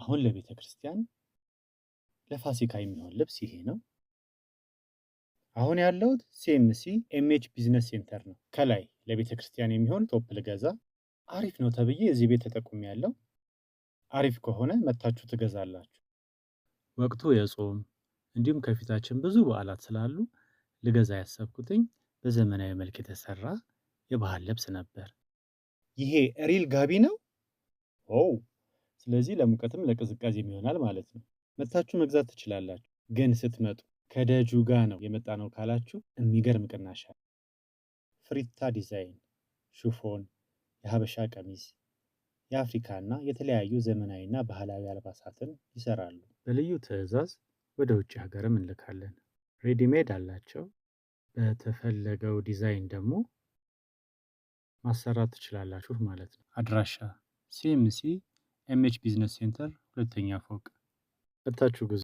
አሁን ለቤተ ክርስቲያን ለፋሲካ የሚሆን ልብስ ይሄ ነው። አሁን ያለሁት ሲኤምሲ ኤምኤች ቢዝነስ ሴንተር ነው። ከላይ ለቤተ ክርስቲያን የሚሆን ቶፕ ልገዛ አሪፍ ነው ተብዬ እዚህ ቤት ተጠቁሜያለሁ። አሪፍ ከሆነ መታችሁ ትገዛላችሁ። ወቅቱ የጾም እንዲሁም ከፊታችን ብዙ በዓላት ስላሉ ልገዛ ያሰብኩትኝ በዘመናዊ መልክ የተሰራ የባህል ልብስ ነበር። ይሄ ሪል ጋቢ ነው? ኦ ስለዚህ ለሙቀትም ለቅዝቃዜም ይሆናል ማለት ነው። መታችሁ መግዛት ትችላላችሁ። ግን ስትመጡ ከደጁ ጋር ነው የመጣነው ካላችሁ የሚገርም ቅናሽ አለ። ፍሪታ ዲዛይን፣ ሹፎን፣ የሀበሻ ቀሚስ፣ የአፍሪካና የተለያዩ ዘመናዊና ባህላዊ አልባሳትን ይሰራሉ። በልዩ ትዕዛዝ ወደ ውጭ ሀገርም እንልካለን። ሬዲሜድ አላቸው። በተፈለገው ዲዛይን ደግሞ ማሰራት ትችላላችሁ ማለት ነው። አድራሻ ሲኤምሲ ኤምኤች ቢዝነስ ሴንተር ሁለተኛ ፎቅ። መታችሁ ግዙ።